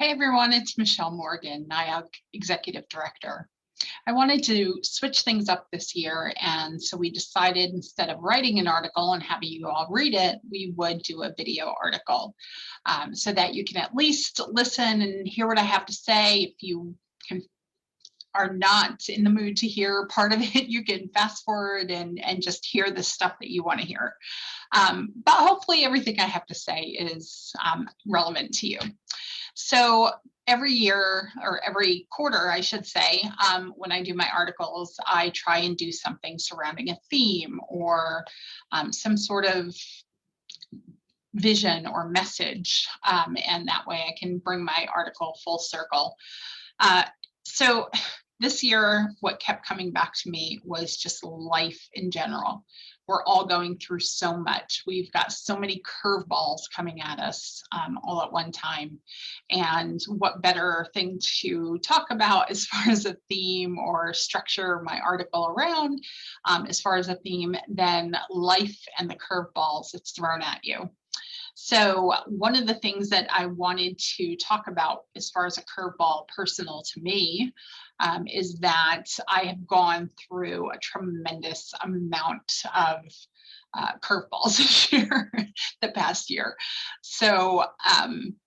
Hey everyone, it's Michele Morgan, NiUG Executive Director. I wanted to switch things up this year, and so we decided instead of writing an article and having you all read it, we would do a video article so that you can at least listen and hear what I have to say. If you are not in the mood to hear part of it, you can fast forward and just hear the stuff that you want to hear. But hopefully everything I have to say is relevant to you. So every year, or every quarter, I should say, when I do my articles, I try and do something surrounding a theme or some sort of vision or message, and that way I can bring my article full circle. So this year, what kept coming back to me was just life in general. We're all going through so much. We've got so many curveballs coming at us all at one time. And what better thing to talk about as far as a theme or structure my article around as far as a theme than life and the curveballs that's thrown at you. So one of the things that I wanted to talk about as far as a curveball personal to me is that I have gone through a tremendous amount of curveballs this year, the past year. So,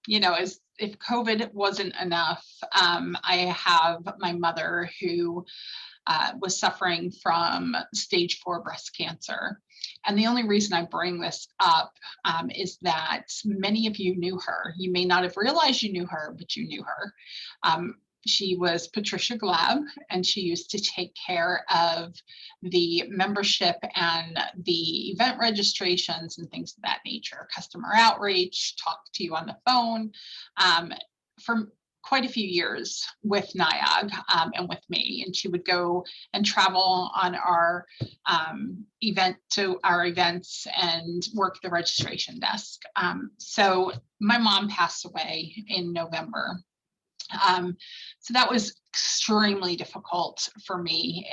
you know, if COVID wasn't enough, I have my mother who was suffering from stage 4 breast cancer. And the only reason I bring this up is that many of you knew her. You may not have realized you knew her, but you knew her. She was Patricia Glab, and she used to take care of the membership and the event registrations and things of that nature, customer outreach, talk to you on the phone, for quite a few years with NiUG and with me. And she would go and travel on our events and work the registration desk. So my mom passed away in November. So that was extremely difficult for me.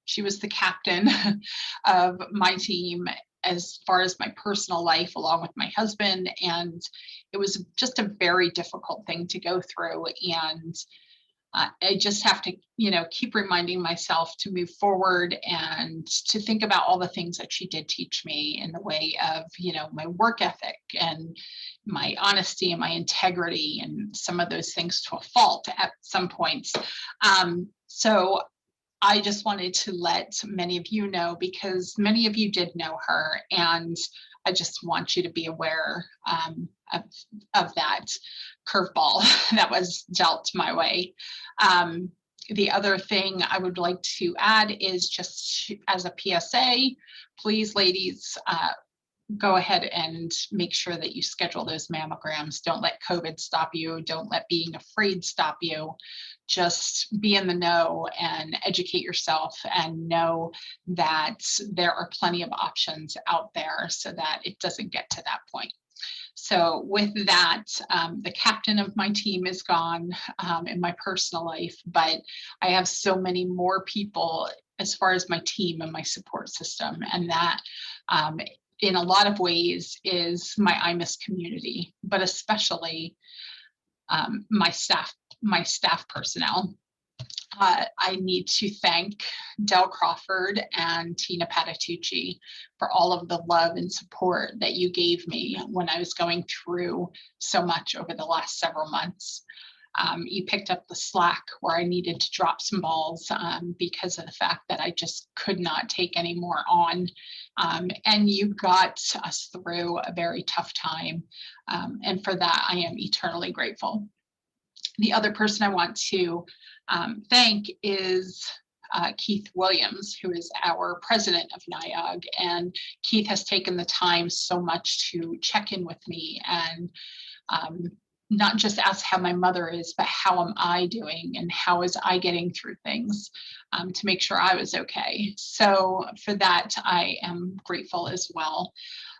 She was the captain of my team as far as my personal life, along with my husband. And it was just a very difficult thing to go through. And I just have to, you know, keep reminding myself to move forward and to think about all the things that she did teach me in the way of, you know, my work ethic and my honesty and my integrity and some of those things to a fault at some points. So I just wanted to let many of you know, because many of you did know her, and I just want you to be aware of that curveball that was dealt my way. The other thing I would like to add is just as a PSA, please, ladies, go ahead and make sure that you schedule those mammograms. Don't let COVID stop you. Don't let being afraid stop you. Just be in the know and educate yourself and know that there are plenty of options out there so that it doesn't get to that point. So with that, the captain of my team is gone in my personal life, but I have so many more people as far as my team and my support system. And that in a lot of ways is my IMIS community, but especially my staff personnel. I need to thank Del Crawford and Tina Patitucci for all of the love and support that you gave me when I was going through so much over the last several months. You picked up the slack where I needed to drop some balls because of the fact that I just could not take any more on. And you got us through a very tough time. And for that, I am eternally grateful. The other person I want to thank is Keith Williams, who is our president of NiUG. And Keith has taken the time so much to check in with me and not just ask how my mother is, but how am I doing and how is I getting through things to make sure I was okay. So for that, I am grateful as well.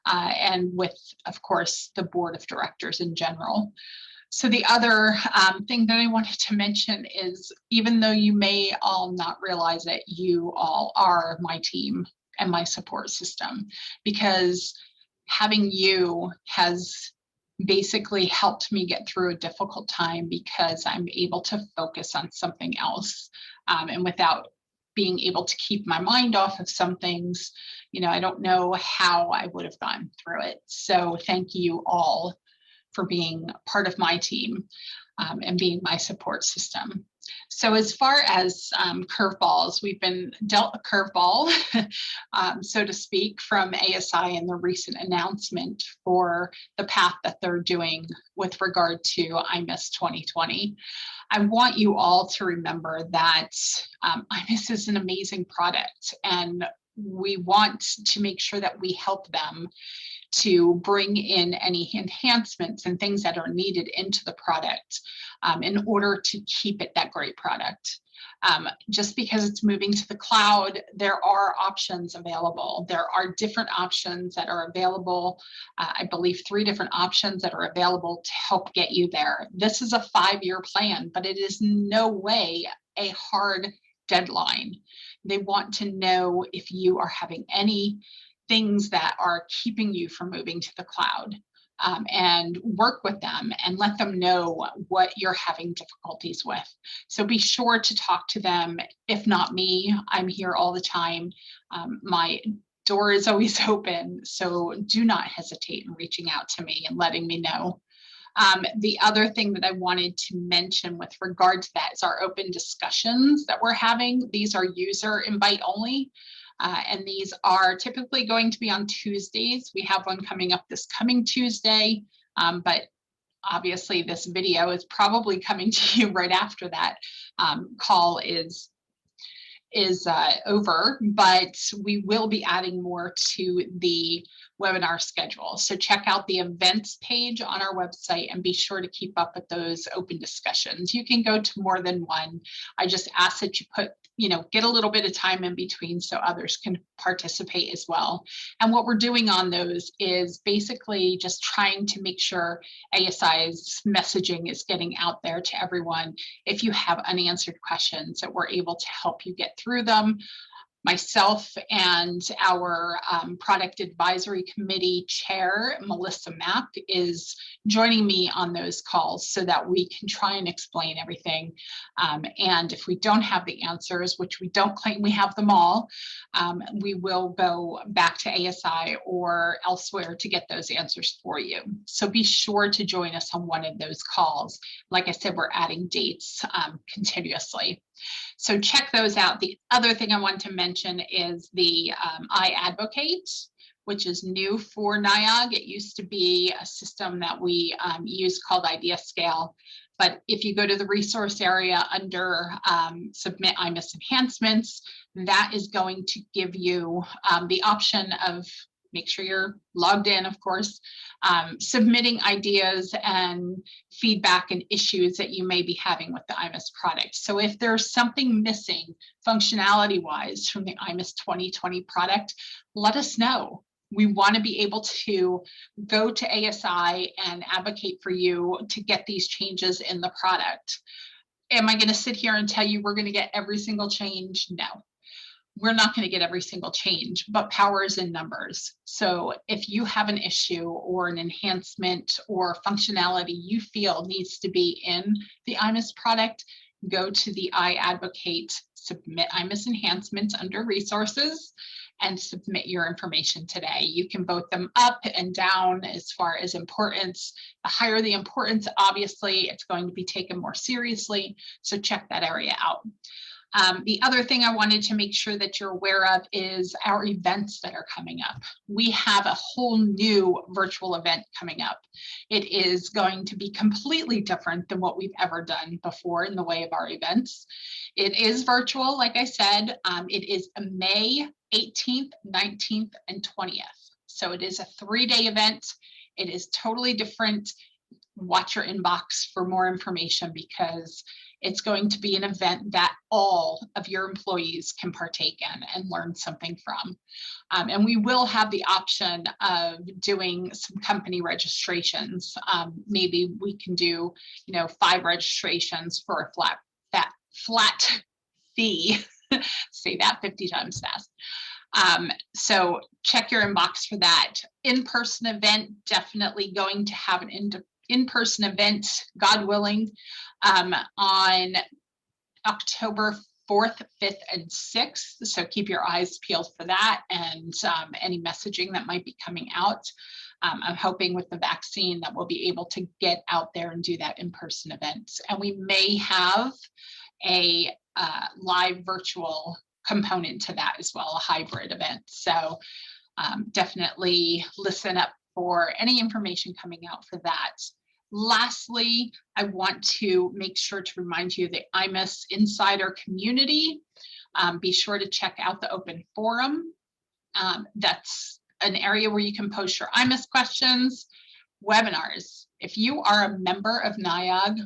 And with, of course, the board of directors in general. So the other thing that I wanted to mention is, even though you may all not realize it, you all are my team and my support system, because having you has basically helped me get through a difficult time because I'm able to focus on something else. And without being able to keep my mind off of some things, I don't know how I would have gone through it. So thank you all for being part of my team and being my support system. So as far as curveballs, we've been dealt a curveball, so to speak, from ASI in the recent announcement for the path that they're doing with regard to IMIS 2020. I want you all to remember that IMIS is an amazing product, and we want to make sure that we help them to bring in any enhancements and things that are needed into the product in order to keep it that great product. Just because it's moving to the cloud, there are options available. There are different options that are available. I believe 3 different options that are available to help get you there. This is a 5-year plan, but it is no way a hard deadline. They want to know if you are having any things that are keeping you from moving to the cloud, and work with them and let them know what you're having difficulties with. So be sure to talk to them. If not me, I'm here all the time. My door is always open, so do not hesitate in reaching out to me and letting me know. The other thing that I wanted to mention with regard to that is our open discussions that we're having. These are user invite only. And these are typically going to be on Tuesdays. We have one coming up this coming Tuesday, but obviously this video is probably coming to you right after that call is over, but we will be adding more to the webinar schedule. So check out the events page on our website and be sure to keep up with those open discussions. You can go to more than one. I just ask that you get a little bit of time in between so others can participate as well. And what we're doing on those is basically just trying to make sure ASI's messaging is getting out there to everyone. If you have unanswered questions, that we're able to help you get through them. Myself and our product advisory committee chair, Melissa Mack, is joining me on those calls so that we can try and explain everything. And if we don't have the answers, which we don't claim we have them all, we will go back to ASI or elsewhere to get those answers for you. So be sure to join us on one of those calls. Like I said, we're adding dates continuously. So check those out. The other thing I want to mention is the iAdvocate, which is new for NiUG. It used to be a system that we use called IdeaScale. But if you go to the resource area under Submit IMIS Enhancements, that is going to give you the option of, make sure you're logged in, of course, submitting ideas and feedback and issues that you may be having with the IMIS product. So if there's something missing functionality-wise from the IMIS 2020 product, let us know. We want to be able to go to ASI and advocate for you to get these changes in the product. Am I going to sit here and tell you we're going to get every single change? No. We're not going to get every single change, but power is in numbers. So if you have an issue or an enhancement or functionality you feel needs to be in the IMIS product, go to the iAdvocate, submit IMIS enhancements under resources, and submit your information today. You can vote them up and down as far as importance. The higher the importance, obviously, it's going to be taken more seriously. So check that area out. The other thing I wanted to make sure that you're aware of is our events that are coming up. We have a whole new virtual event coming up. It is going to be completely different than what we've ever done before in the way of our events. It is virtual, like I said. It is May 18th, 19th, and 20th. So it is a 3-day event. It is totally different. Watch your inbox for more information because it's going to be an event that all of your employees can partake in and learn something from. And we will have the option of doing some company registrations. Maybe we can do, 5 registrations for a flat fee. Say that 50 times fast. So check your inbox for that. In-person event, definitely going to have an in-person event, God willing, on October 4th, 5th, and 6th. So keep your eyes peeled for that, and any messaging that might be coming out. I'm hoping with the vaccine that we'll be able to get out there and do that in-person event. And we may have a live virtual component to that as well, a hybrid event. So definitely listen up for any information coming out for that. Lastly, I want to make sure to remind you of the IMIS Insider community. Be sure to check out the open forum. That's an area where you can post your IMIS questions. Webinars. If you are a member of NiUG,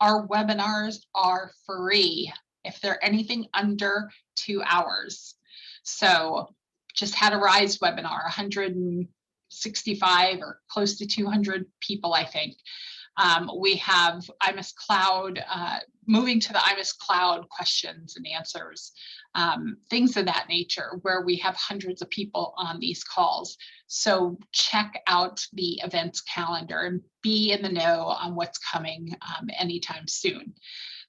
our webinars are free if they're anything under 2 hours. So just had a RISE webinar, 165 or close to 200 people, I think. We have IMIS Cloud, moving to the IMIS Cloud questions and answers, things of that nature, where we have hundreds of people on these calls. So check out the events calendar and be in the know on what's coming anytime soon.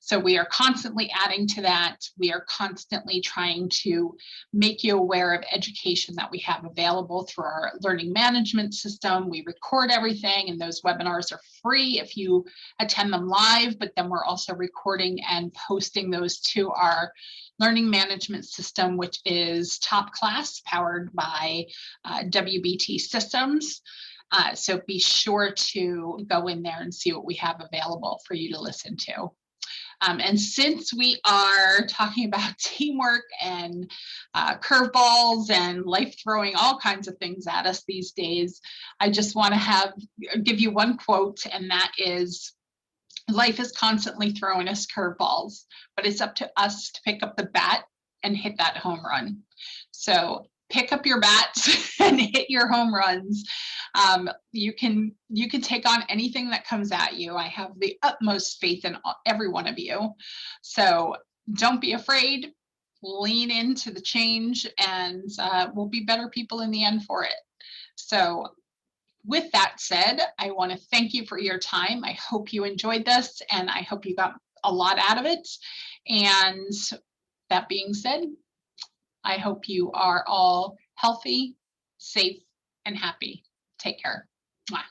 So we are constantly adding to that. We are constantly trying to make you aware of education that we have available through our learning management system. We record everything, and those webinars are free if you attend them live, but then we're also recording and posting those to our learning management system, which is top class, powered by WBT Systems. So be sure to go in there and see what we have available for you to listen to. And since we are talking about teamwork and curveballs and life throwing all kinds of things at us these days, I just want to give you one quote, and that is, life is constantly throwing us curveballs, but it's up to us to pick up the bat and hit that home run. So pick up your bats and hit your home runs. You can take on anything that comes at you. I have the utmost faith in every one of you. So don't be afraid. Lean into the change, and we'll be better people in the end for it. So with that said, I want to thank you for your time. I hope you enjoyed this, and I hope you got a lot out of it. And that being said, I hope you are all healthy, safe, and happy. Take care. Mwah.